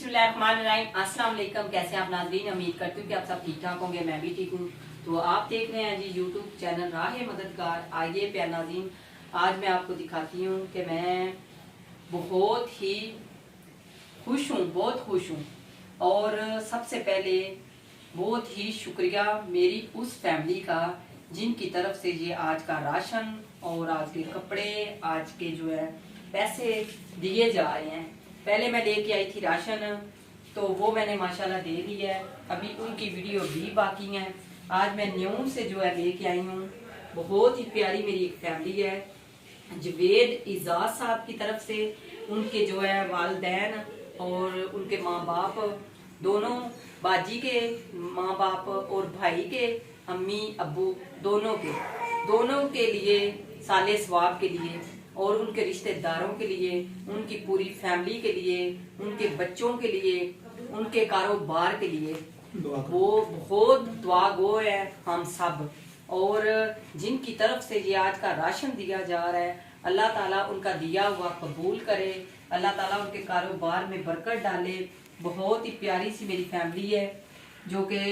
बिस्मिल्लाहिर्रहमानिर्रहीम। अस्सलाम वालेकुम। कैसे हैं आप नाज़रीन? उम्मीद करती हूँ कि आप सब ठीक ठाक होंगे। मैं भी ठीक हूँ। तो आप देख रहे हैं जी यूट्यूब चैनल राह मददगार। आइए प्यार नाज़रीन, आज मैं आपको दिखाती हूँ कि मैं बहुत ही खुश हूँ, बहुत खुश हूँ। और सबसे पहले बहुत ही शुक्रिया मेरी उस फैमिली का जिनकी तरफ से ये आज का राशन और आज के कपड़े, आज के जो है पैसे दिए जा रहे हैं। पहले मैं लेके आई थी राशन, तो वो मैंने माशाल्लाह दे दिया है। अभी उनकी वीडियो भी बाकी है। आज मैं न्यू से जो है लेके आई हूँ। बहुत ही प्यारी मेरी एक फैमिली है। जवेद इजाज साहब की तरफ से उनके जो है वालिदैन और उनके माँ बाप दोनों, बाजी के माँ बाप और भाई के अम्मी अब्बू दोनों के लिए, साले सवाब के लिए और उनके रिश्तेदारों के लिए, उनकी पूरी फैमिली के लिए, उनके बच्चों के लिए, उनके कारोबार के लिए वो बहुत दुआ गो है हम सब। और जिनकी तरफ से ये आज का राशन दिया जा रहा है, अल्लाह ताला उनका दिया हुआ कबूल करे, अल्लाह ताला उनके कारोबार में बरकत डाले। बहुत ही प्यारी सी मेरी फैमिली है जो कि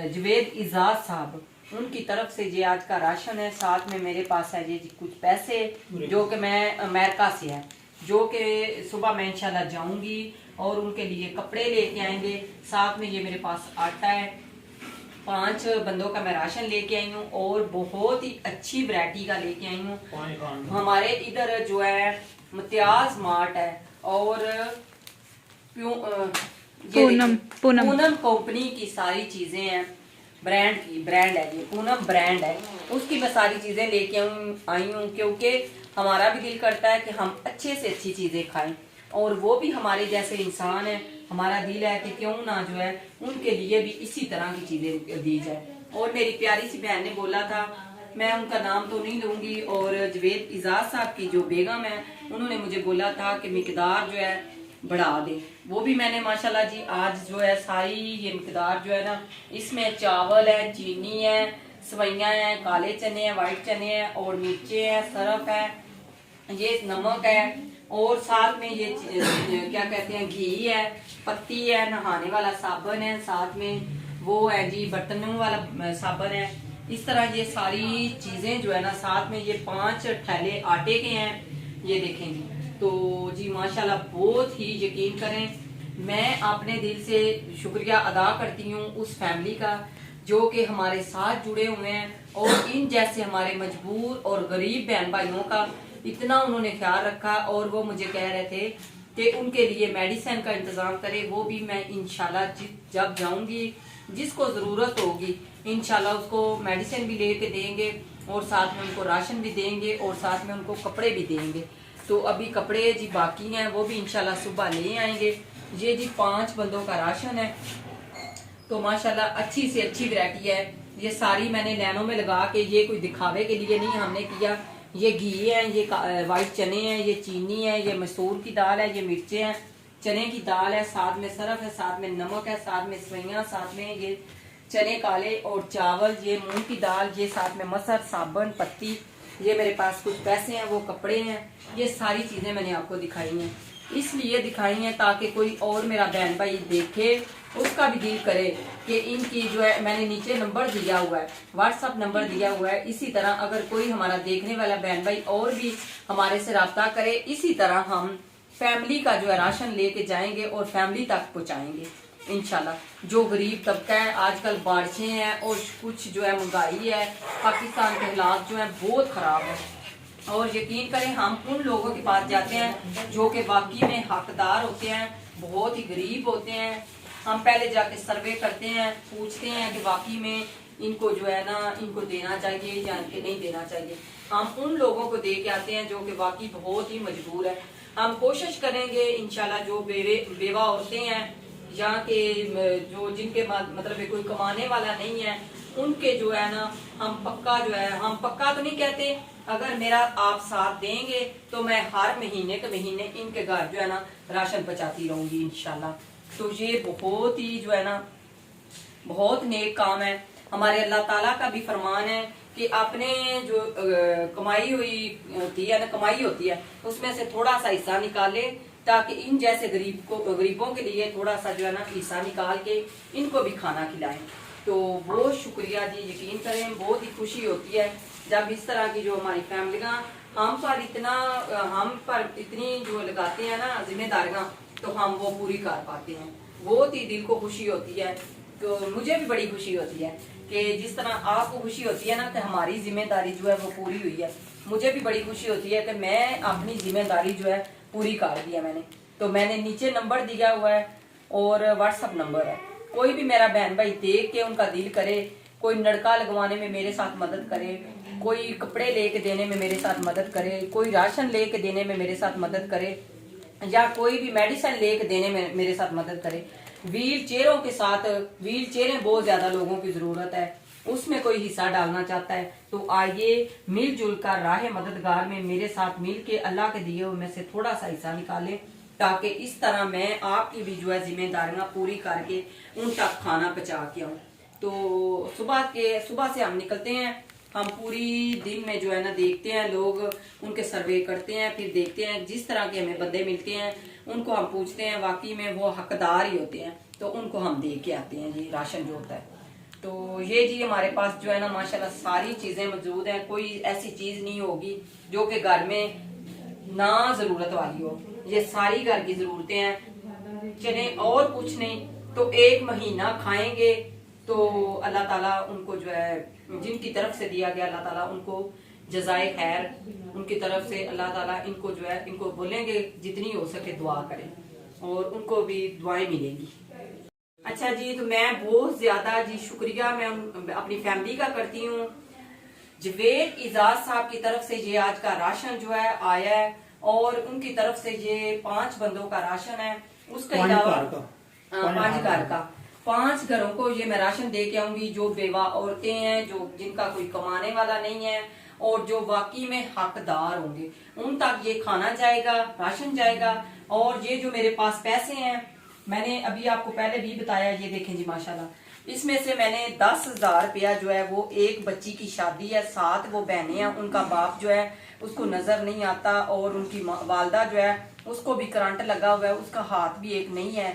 जवेद इजाज साहब, उनकी तरफ से ये आज का राशन है। साथ में मेरे पास है ये कुछ पैसे जो कि मैं अमेरिका से है, जो कि सुबह मैं इंशाल्लाह जाऊंगी और उनके लिए कपड़े लेके आएंगे। साथ में ये मेरे पास आटा है। 5 बंदों का मैं राशन लेके आई हूँ और बहुत ही अच्छी वैरायटी का लेके आई हूँ। हमारे इधर जो है मुमताज मार्ट है और पूनम कंपनी की सारी चीजें हैं। ब्रांड है ये पूनम ब्रांड है। उसकी मैं सारी चीजें लेके आई हूँ क्योंकि हमारा भी दिल करता है कि हम अच्छे से अच्छी चीजें खाएं और वो भी हमारे जैसे इंसान है। हमारा दिल है कि क्यों ना जो है उनके लिए भी इसी तरह की चीजें दी जाए। और मेरी प्यारी सी बहन ने बोला था, मैं उनका नाम तो नहीं लूंगी, और जवेद इजाज साहब की जो बेगम है उन्होंने मुझे बोला था कि मिकदार जो है बढ़ा दे। वो भी मैंने माशाल्लाह जी आज जो है सारी ये मिकदार जो है ना, इसमें चावल है, चीनी है, सवैयाँ हैं, काले चने हैं, व्हाइट चने हैं और मिर्चे हैं, सरफ है, ये नमक है और साथ में ये क्या कहते हैं घी है, पत्ती है, नहाने वाला साबुन है, साथ में वो है जी बर्तनों वाला साबुन है। इस तरह ये सारी चीजें जो है ना, साथ में ये 5 थैले आटे के हैं, ये देखेंगे। तो जी माशाल्लाह बहुत ही यकीन करें, मैं अपने दिल से शुक्रिया अदा करती हूँ उस फैमिली का जो कि हमारे साथ जुड़े हुए हैं और इन जैसे हमारे मजबूर और गरीब बहन भाइयों का इतना उन्होंने ख्याल रखा। और वो मुझे कह रहे थे कि उनके लिए मेडिसिन का इंतजाम करे। वो भी मैं इंशाल्लाह जब जाऊंगी, जिसको जरूरत होगी इंशाल्लाह उसको मेडिसिन भी लेके देंगे और साथ में उनको राशन भी देंगे और साथ में उनको कपड़े भी देंगे। तो अभी कपड़े जी बाकी हैं, वो भी इंशाल्लाह सुबह ले आएंगे। ये जी 5 बंदों का राशन है। तो माशाल्लाह अच्छी से अच्छी वैरायटी है। ये सारी मैंने लाइनों में लगा के, ये कोई दिखावे के लिए नहीं हमने किया। ये घी है, ये व्हाइट चने हैं, ये चीनी है, ये मसूर की दाल है, ये मिर्चे हैं, चने की दाल है, साथ में सरफ है, साथ में नमक है, साथ में सवैयाँ, साथ में ये चने काले और चावल, ये मूंग की दाल, ये साथ में मसर, साबुन, पत्ती, ये मेरे पास कुछ पैसे हैं, वो कपड़े हैं। ये सारी चीजें मैंने आपको दिखाई हैं, इसलिए दिखाई हैं ताकि कोई और मेरा बहन भाई देखे, उसका भी दिल करे कि इनकी जो है, मैंने नीचे नंबर दिया हुआ है, व्हाट्सएप नंबर दिया हुआ है। इसी तरह अगर कोई हमारा देखने वाला बहन भाई और भी हमारे से राब्ता करे, इसी तरह हम फैमिली का जो है राशन लेके जाएंगे और फैमिली तक पहुँचाएंगे इंशाल्लाह। जो गरीब तबका है, आजकल बारिशें हैं और कुछ जो है महंगाई है, पाकिस्तान के हालात जो है बहुत खराब है। और यकीन करें हम उन लोगों के पास जाते हैं जो कि वाकई में हकदार होते हैं, बहुत ही गरीब होते हैं। हम पहले जाके सर्वे करते हैं, पूछते हैं कि वाकई में इनको जो है ना, इनको देना चाहिए या इनके नहीं देना चाहिए। हम उन लोगों को दे के आते हैं जो कि वाकई बहुत ही मजबूर है। हम कोशिश करेंगे इंशाल्लाह जो बेवा औरतें हैं या के जो जिनके मतलब कोई कमाने वाला नहीं है, उनके जो है ना हम पक्का जो है, हम पक्का तो नहीं कहते, अगर मेरा आप साथ देंगे तो मैं हर महीने के महीने इनके घर जो है ना राशन पहुंचाती रहूंगी इंशाल्लाह। तो ये बहुत ही जो है ना बहुत नेक काम है। हमारे अल्लाह ताला का भी फरमान है कि अपने जो कमाई हुई होती है ना, कमाई होती है उसमें से थोड़ा सा हिस्सा निकाले ताकि इन जैसे गरीबों के लिए थोड़ा सा जो है ना हिस्सा निकाल के इनको भी खाना खिलाएं। तो बहुत शुक्रिया जी, यकीन करें बहुत ही खुशी होती है जब इस तरह की जो हमारी फैमिलियां हम पर इतनी जो लगाते हैं ना जिम्मेदारियां, तो हम वो पूरी कर पाते हैं। बहुत ही दिल को खुशी होती है। तो मुझे भी बड़ी खुशी होती है कि जिस तरह आपको खुशी होती है ना कि हमारी जिम्मेदारी जो है वो पूरी हुई है, मुझे भी बड़ी खुशी होती है कि मैं अपनी जिम्मेदारी जो है पूरी कर दिया मैंने। तो मैंने नीचे नंबर दिया हुआ है और व्हाट्सएप नंबर है। कोई भी मेरा बहन भाई देख के उनका दिल करे, कोई नलका लगवाने में मेरे साथ मदद करे, कोई कपड़े लेके देने में मेरे साथ मदद करे, कोई राशन लेके देने में मेरे साथ मदद करे, या कोई भी मेडिसिन लेके देने में मेरे साथ मदद करे। व्हील चेयरें बहुत ज्यादा लोगों की जरूरत है, उसमें कोई हिस्सा डालना चाहता है तो आइए मिलजुल कर राह मददगार में मेरे साथ मिल के अल्लाह के दिए हुए में से थोड़ा सा हिस्सा निकालें, ताकि इस तरह मैं आपकी भी जो है जिम्मेदारियां पूरी करके उन तक खाना पहुंचा के आऊं। तो सुबह से हम निकलते हैं, हम पूरी दिन में जो है ना देखते हैं, लोग उनके सर्वे करते हैं, फिर देखते हैं जिस तरह के हमें बंदे मिलते हैं उनको हम पूछते हैं, वाकई में वो हकदार ही होते हैं तो उनको हम दे के आते हैं जी राशन जो होता है। तो ये जी हमारे पास जो है ना माशाल्लाह सारी चीजें मौजूद हैं, कोई ऐसी चीज नहीं होगी जो कि घर में ना जरूरत वाली हो, ये सारी घर की जरूरतें हैं। चले और कुछ नहीं तो 1 महीना खाएंगे तो अल्लाह ताला उनको जो है जिनकी तरफ से दिया गया अल्लाह ताला उनको जजाए खैर, उनकी तरफ से अल्लाह ताला इनको जो है इनको बोलेंगे जितनी हो सके दुआ करें और उनको भी दुआएं मिलेंगी। अच्छा जी, तो मैं बहुत ज्यादा जी शुक्रिया मैं अपनी फैमिली का करती हूँ। जवेद इजाज साहब की तरफ से ये आज का राशन जो है आया है और उनकी तरफ से ये 5 बंदों का राशन है। उसके अलावा 5 घर का 5 घरों को ये मैं राशन दे के आऊंगी, जो बेवा औरतें हैं, जो जिनका कोई कमाने वाला नहीं है और जो वाकई में हकदार होंगे उन तक ये खाना जाएगा, राशन जाएगा। और ये जो मेरे पास पैसे हैं, मैंने अभी आपको पहले भी बताया, ये देखें जी माशाल्लाह, इसमें से मैंने 10,000 रुपया जो है वो एक बच्ची की शादी है, 7 वो बहनें हैं, उनका बाप जो है उसको नजर नहीं आता और उनकी वालदा जो है उसको भी करंट लगा हुआ है, उसका हाथ भी एक नहीं है,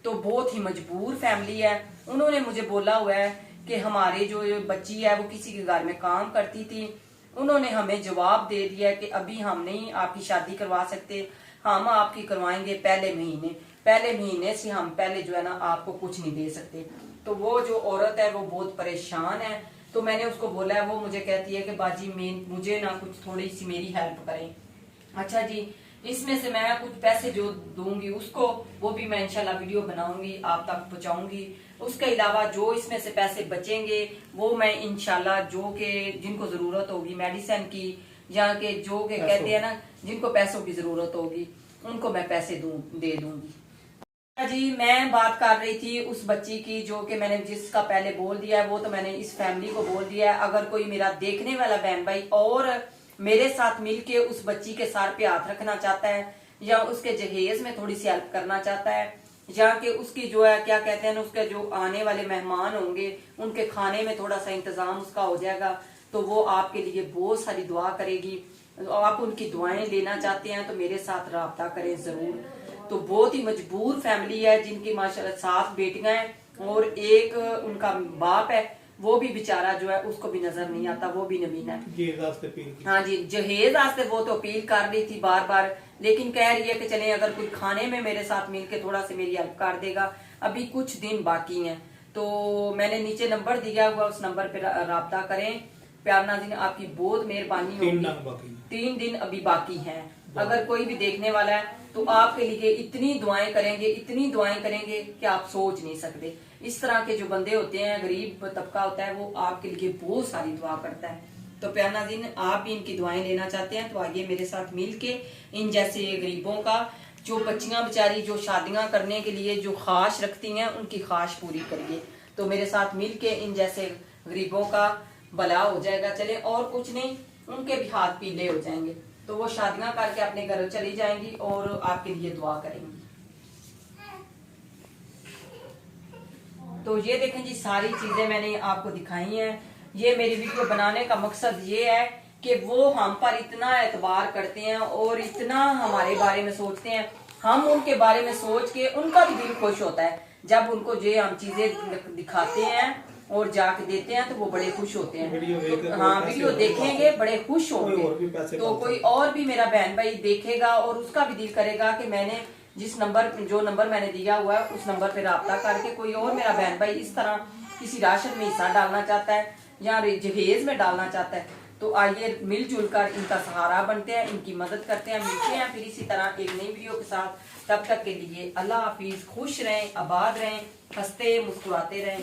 तो बहुत ही मजबूर फैमिली है। उन्होंने मुझे बोला हुआ है कि हमारे जो बच्ची है वो किसी के घर में काम करती थी, उन्होंने हमें जवाब दे दिया कि अभी हम नहीं आपकी शादी करवा सकते, हम आपकी करवाएंगे पहले महीने से हम पहले जो है ना आपको कुछ नहीं दे सकते। तो वो जो औरत है वो बहुत परेशान है, तो मैंने उसको बोला है, वो मुझे कहती है कि बाजी मुझे ना कुछ थोड़ी सी मेरी हेल्प करें। अच्छा जी, इसमें से मैं कुछ पैसे जो दूंगी उसको वो भी मैं इंशाल्लाह वीडियो बनाऊंगी आप तक पहुंचाऊंगी। उसके अलावा जो इसमें से पैसे बचेंगे वो मैं इंशाल्लाह जो के जिनको जरूरत होगी मेडिसिन की, या के जो के कहते हैं ना जिनको पैसों की जरूरत होगी उनको मैं पैसे दे दूंगी। जी, मैं बात कर रही थी उस बच्ची की जो कि मैंने जिसका पहले बोल दिया है, वो तो मैंने इस फैमिली को बोल दिया है। अगर कोई मेरा देखने वाला बहन भाई और मेरे साथ मिलके उस बच्ची के सर पे हाथ रखना चाहता है या उसके जहेज में थोड़ी सी हेल्प करना चाहता है, या कि उसकी जो है क्या कहते हैं ना उसके जो आने वाले मेहमान होंगे उनके खाने में थोड़ा सा इंतजाम उसका हो जाएगा, तो वो आपके लिए बहुत सारी दुआ करेगी। आप उनकी दुआएं लेना चाहते हैं तो मेरे साथ राब्ता करें जरूर। तो बहुत ही मजबूर फैमिली है जिनकी माशाल्लाह 7 बेटियां हैं और एक उनका बाप है, वो भी बेचारा जो है उसको भी नजर नहीं आता, वो भी नबीना है। हाँ जी, जहेज आस्ते वो तो अपील कर रही थी बार बार, लेकिन कह रही है कि चले अगर कोई खाने में मेरे साथ मिलके थोड़ा सा मेरी हेल्प कर देगा, अभी कुछ दिन बाकी हैं। तो मैंने नीचे नंबर दिया हुआ, उस नंबर पे राब्ता करें। प्यार नाज़रीन, आपकी बहुत मेहरबानी होगी। 3 दिन अभी बाकी हैं। अगर कोई भी देखने वाला है तो आपके लिए इतनी दुआएं करेंगे कि आप सोच नहीं सकते। इस तरह के जो बंदे होते हैं, गरीब तबका होता है, वो आपके लिए बहुत सारी दुआ करता है। तो प्यार नाज़रीन, आप भी इनकी दुआएं लेना चाहते हैं तो आइए मेरे साथ मिलके इन जैसे गरीबों का, जो बच्चियां बेचारी जो शादियां करने के लिए जो ख्वाहिश रखती हैं उनकी ख्वाहिश पूरी करिए। तो मेरे साथ मिलके इन जैसे गरीबों का भला हो जाएगा। चले और कुछ नहीं, उनके भी हाथ पीले हो जाएंगे, तो वो शादियां करके अपने घर चली जाएंगी और आपके लिए दुआ करेंगी। तो ये देखें जी, सारी चीजें मैंने आपको दिखाई हैं। ये मेरी वीडियो बनाने का मकसद ये है कि वो हम पर इतना एतबार करते हैं और इतना हमारे बारे में सोचते हैं हम उनके बारे में सोच के उनका भी दिल खुश होता है जब उनको जो हम चीजें दिखाते हैं और जाके देते हैं तो वो बड़े खुश होते हैं। हाँ, वीडियो देखेंगे बड़े खुश होंगे, तो कोई और भी मेरा बहन भाई देखेगा और उसका भी दिल करेगा कि मैंने जो नंबर मैंने दिया हुआ है उस नंबर पे राब्ता करके कोई और मेरा बहन भाई इस तरह किसी राशन में हिस्सा डालना चाहता है या जहेज में डालना चाहता है, तो आइए मिलजुल कर इनका सहारा बनते हैं, इनकी मदद करते हैं। मिलते हैं फिर इसी तरह एक नई वीडियो के साथ। तब तक के लिए अल्लाह हाफिज, खुश रहें, आबाद रहें, हंसते मुस्कुराते रहें।